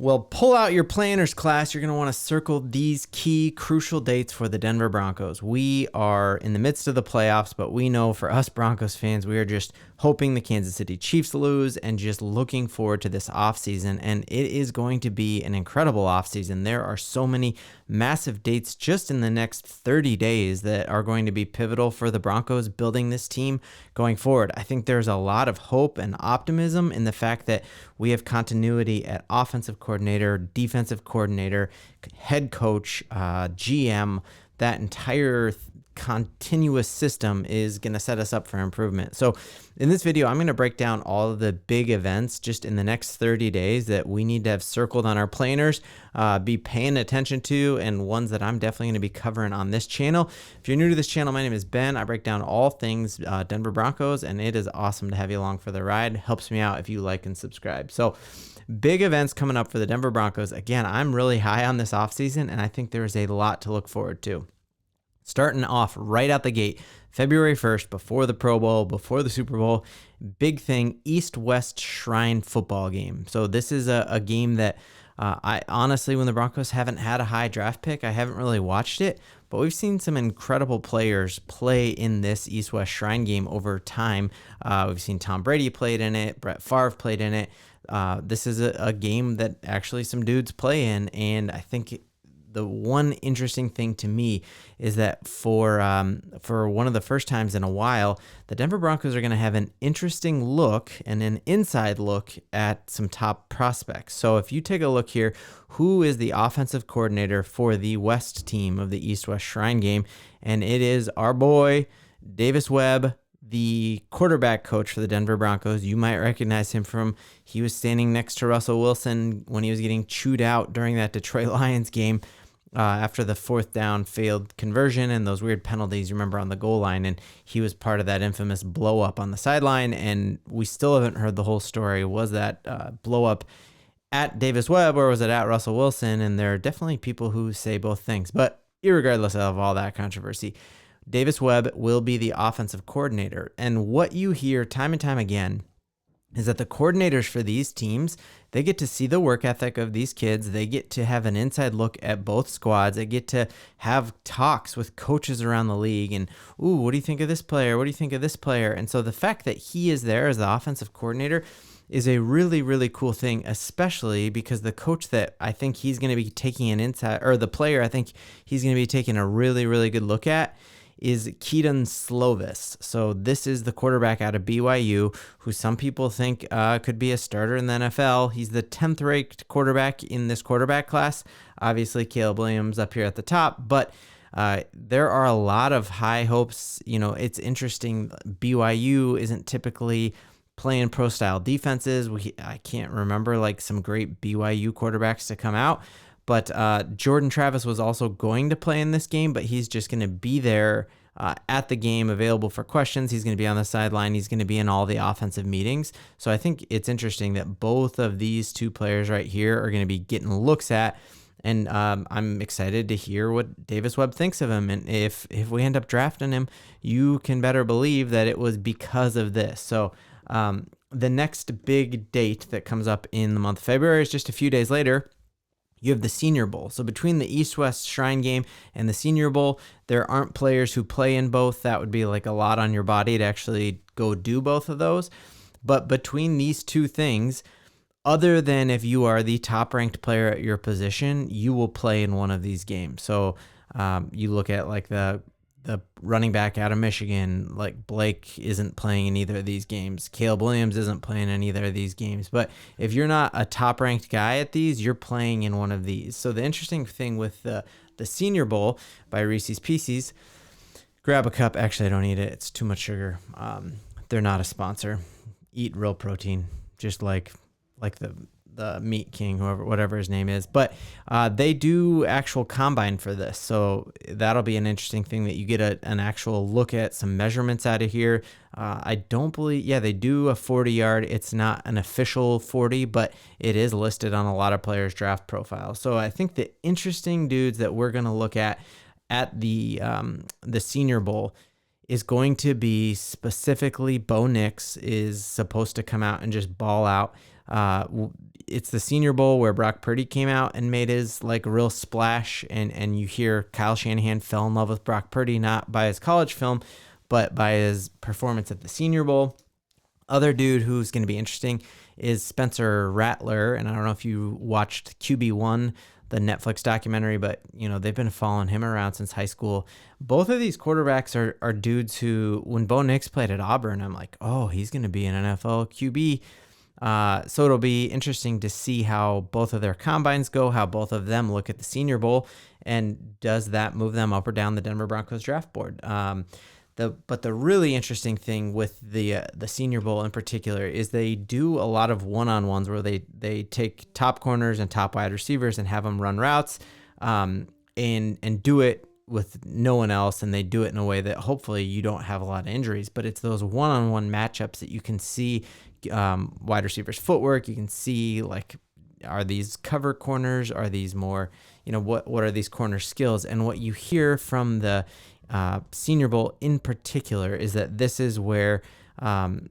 Well, pull out your planners, class. You're going to want to circle these key crucial dates for the Denver Broncos. We are in the midst of the playoffs, but we know for us Broncos fans, we are just hoping the Kansas City Chiefs lose and just looking forward to this offseason. And it is going to be an incredible offseason. There are so many massive dates just in the next 30 days that are going to be pivotal for the Broncos building this team going forward. I think there's a lot of hope and optimism in the fact that we have continuity at offensive coordinator, defensive coordinator, head coach, GM. That entire continuous system is going to set us up for improvement. So in this video, I'm going to break down all of the big events just in the next 30 days that we need to have circled on our planners, be paying attention to, and ones that I'm definitely going to be covering on this channel. If you're new to this channel, my name is Ben. I break down all things Denver Broncos, and it is awesome to have you along for the ride. Helps me out if you like and subscribe. So big events coming up for the Denver Broncos. Again, I'm really high on this offseason, and I think there is a lot to look forward to. Starting off right out the gate, February 1st, before the Pro Bowl, before the Super Bowl, big thing, East-West Shrine football game. So this is a game that I honestly, when the Broncos haven't had a high draft pick, I haven't really watched it, but we've seen some incredible players play in this East-West Shrine game over time. We've seen Tom Brady played in it, Brett Favre played in it. This is a game that actually some dudes play in, and I think the one interesting thing to me is that for one of the first times in a while, the Denver Broncos are going to have an interesting look and an inside look at some top prospects. So if you take a look here, who is the offensive coordinator for the West team of the East-West Shrine game? And it is our boy, Davis Webb, the quarterback coach for the Denver Broncos. You might recognize him from, he was standing next to Russell Wilson when he was getting chewed out during that Detroit Lions game. After the fourth down failed conversion and those weird penalties, you remember, on the goal line, and he was part of that infamous blow up on the sideline, and we still haven't heard the whole story. Was that blow up at Davis Webb or was it at Russell Wilson? And there are definitely people who say both things, but irregardless of all that controversy, Davis Webb will be the offensive coordinator. And what you hear time and time again is that the coordinators for these teams, they get to see the work ethic of these kids. They get to have an inside look at both squads. They get to have talks with coaches around the league and, ooh, what do you think of this player? What do you think of this player? And so the fact that he is there as the offensive coordinator is a really, really cool thing, especially because the coach that I think he's going to be taking an inside, or the player I think he's going to be taking a really, really good look at, is Keaton Slovis. So this is the quarterback out of BYU, who some people think could be a starter in the NFL. He's the 10th ranked quarterback in this quarterback class. Obviously, Caleb Williams up here at the top, but there are a lot of high hopes. You know, it's interesting. BYU isn't typically playing pro-style defenses. I can't remember like some great BYU quarterbacks to come out. But Jordan Travis was also going to play in this game, but he's just going to be there at the game, available for questions. He's going to be on the sideline. He's going to be in all the offensive meetings. So I think it's interesting that both of these two players right here are going to be getting looks at. And I'm excited to hear what Davis Webb thinks of him. And if we end up drafting him, you can better believe that it was because of this. So the next big date that comes up in the month of February is just a few days later. You have the Senior Bowl. So between the East-West Shrine game and the Senior Bowl, there aren't players who play in both. That would be like a lot on your body to actually go do both of those. But between these two things, other than if you are the top-ranked player at your position, you will play in one of these games. So you look at like the running back out of Michigan, like Blake isn't playing in either of these games. Caleb Williams isn't playing in either of these games. But if you're not a top-ranked guy at these, you're playing in one of these. So the interesting thing with the Senior Bowl by Reese's Pieces, grab a cup. Actually, I don't eat it. It's too much sugar. They're not a sponsor. Eat real protein, just like the Meat King, whatever his name is. But they do actual combine for this, so that'll be an interesting thing that you get an actual look at some measurements out of here. I don't believe, they do a 40-yard. It's not an official 40, but it is listed on a lot of players' draft profiles. So I think the interesting dudes that we're going to look at the Senior Bowl is going to be specifically Bo Nix is supposed to come out and just ball out. it's the Senior Bowl where Brock Purdy came out and made his like real splash, and you hear Kyle Shanahan fell in love with Brock Purdy, not by his college film, but by his performance at the Senior Bowl. Other dude who's going to be interesting is Spencer Rattler, and I don't know if you watched QB1, the Netflix documentary, but they've been following him around since high school. Both of these quarterbacks are dudes who, when Bo Nix played at Auburn, I'm like, oh, he's going to be an NFL QB. So it'll be interesting to see how both of their combines go, how both of them look at the Senior Bowl, and does that move them up or down the Denver Broncos draft board. But the really interesting thing with the Senior Bowl in particular is they do a lot of one-on-ones where they take top corners and top wide receivers and have them run routes, and do it with no one else, and they do it in a way that hopefully you don't have a lot of injuries. But it's those one-on-one matchups that you can see wide receivers' footwork. You can see, like, are these cover corners? Are these more, what are these corner skills? And what you hear from the Senior Bowl in particular is that this is where Sean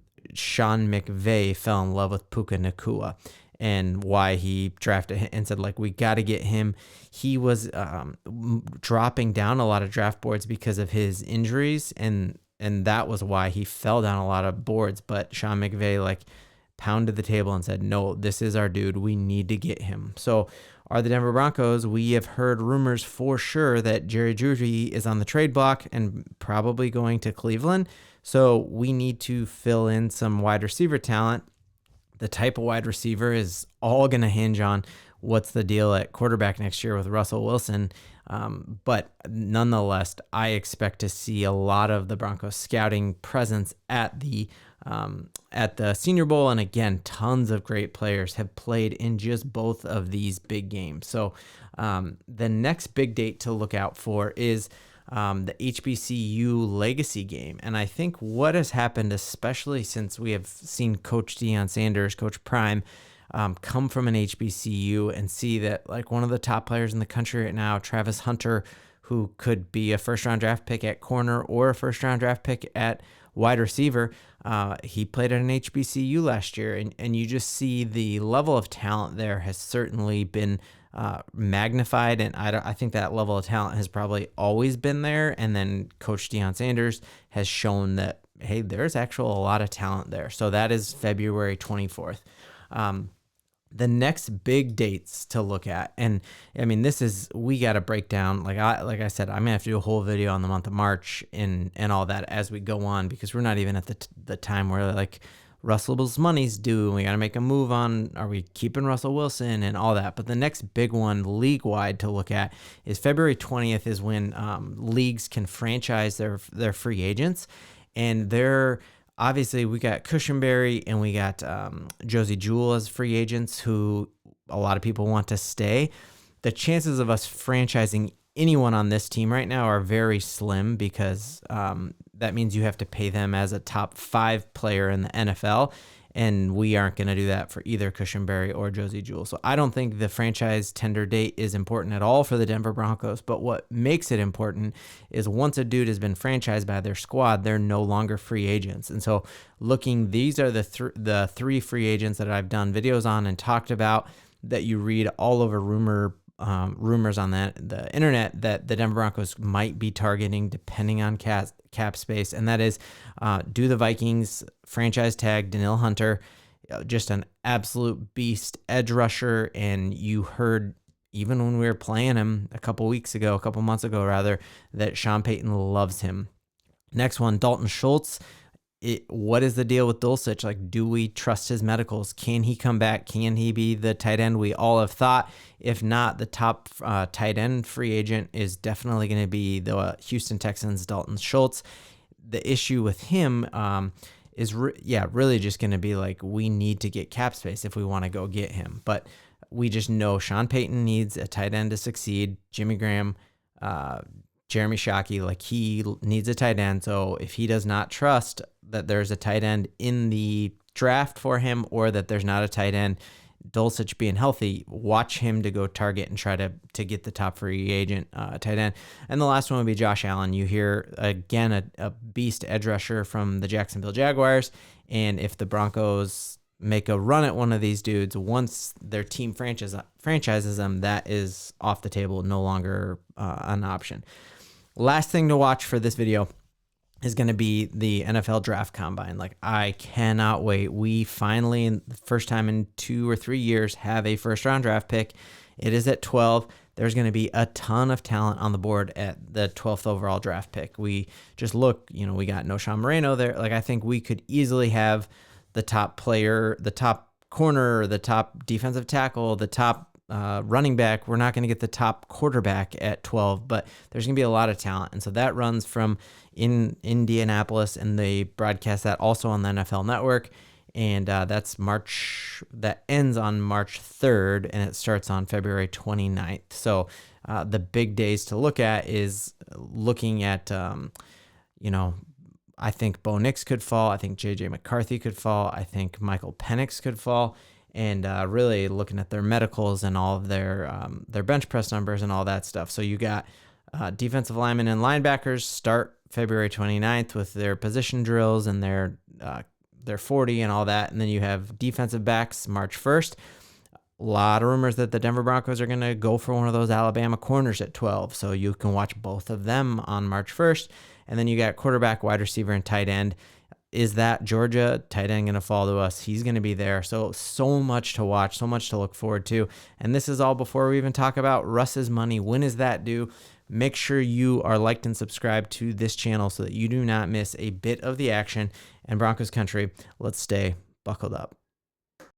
McVay fell in love with Puka Nacua, and why he drafted him and said, like, we got to get him. He was dropping down a lot of draft boards because of his injuries, and that was why he fell down a lot of boards. But Sean McVay, like, pounded the table and said, no, this is our dude. We need to get him. So are the Denver Broncos. We have heard rumors for sure that Jerry Jeudy is on the trade block and probably going to Cleveland. So we need to fill in some wide receiver talent. The type of wide receiver is all going to hinge on what's the deal at quarterback next year with Russell Wilson. But nonetheless, I expect to see a lot of the Broncos scouting presence at the Senior Bowl. And again, tons of great players have played in just both of these big games. So the next big date to look out for is the HBCU legacy game. And I think what has happened, especially since we have seen Coach Deion Sanders, Coach Prime, come from an HBCU and see that, like, one of the top players in the country right now, Travis Hunter, who could be a first-round draft pick at corner or a first-round draft pick at wide receiver, he played at an HBCU last year, and you just see the level of talent there has certainly been magnified, and I think that level of talent has probably always been there, and then Coach Deion Sanders has shown that, hey, there's actually a lot of talent there. So that is February 24th. The next big dates to look at, and I mean, we got to break down, like I said, I'm gonna have to do a whole video on the month of March and all that as we go on, because we're not even at the time where, like, Russell's money's due and we got to make a move on, are we keeping Russell Wilson and all that. But the next big one league-wide to look at is February 20th is when leagues can franchise their free agents, and obviously, we got Cushenberry and we got Josie Jewell as free agents who a lot of people want to stay. The chances of us franchising anyone on this team right now are very slim, because that means you have to pay them as a top 5 player in the NFL, and we aren't going to do that for either Cushenberry or Josie Jewell. So I don't think the franchise tender date is important at all for the Denver Broncos, but what makes it important is once a dude has been franchised by their squad, they're no longer free agents. And so these are the 3 free agents that I've done videos on and talked about, that you read all over rumors on the internet that the Denver Broncos might be targeting, depending on cap space. And that is, do the Vikings franchise tag Danielle Hunter, just an absolute beast edge rusher. And you heard, even when we were playing him a couple months ago rather, that Sean Payton loves him. Next one, Dalton Schultz. What is the deal with Dulcich? Like, do we trust his medicals? Can he come back? Can he be the tight end we all have thought? If not, the top tight end free agent is definitely going to be the Houston Texans' Dalton Schultz. The issue with him is really just going to be, like, we need to get cap space if we want to go get him. But we just know Sean Payton needs a tight end to succeed. Jimmy Graham, Jeremy Shockey, like, he needs a tight end. So if he does not trust that there's a tight end in the draft for him, or that there's not a tight end, Dulcich being healthy, watch him to go target and try to get the top free agent tight end. And the last one would be Josh Allen. You hear, again, a beast edge rusher from the Jacksonville Jaguars. And if the Broncos make a run at one of these dudes, once their team franchises them, that is off the table, no longer an option. Last thing to watch for this video is going to be the NFL draft combine. Like, I cannot wait. We finally, in the first time in 2 or 3 years, have a first round draft pick. It is at 12. There's going to be a ton of talent on the board at the 12th overall draft pick. We just look, we got Noshawn Moreno there. Like, I think we could easily have the top player, the top corner, the top defensive tackle, the top running back. We're not going to get the top quarterback at 12, but there's going to be a lot of talent. And so that runs from in Indianapolis, and they broadcast that also on the NFL Network. And that ends on March 3rd, and it starts on February 29th. So the big days to look at is looking at, I think Bo Nix could fall. I think J.J. McCarthy could fall. I think Michael Penix could fall. And really looking at their medicals and all of their bench press numbers and all that stuff. So you got defensive linemen and linebackers start February 29th with their position drills and their 40 and all that. And then you have defensive backs March 1st. A lot of rumors that the Denver Broncos are going to go for one of those Alabama corners at 12. So you can watch both of them on March 1st. And then you got quarterback, wide receiver, and tight end. Is that Georgia tight end going to fall to us? He's going to be there. So much to watch, so much to look forward to. And this is all before we even talk about Russ's money. When is that due? Make sure you are liked and subscribed to this channel so that you do not miss a bit of the action. And Broncos country, let's stay buckled up.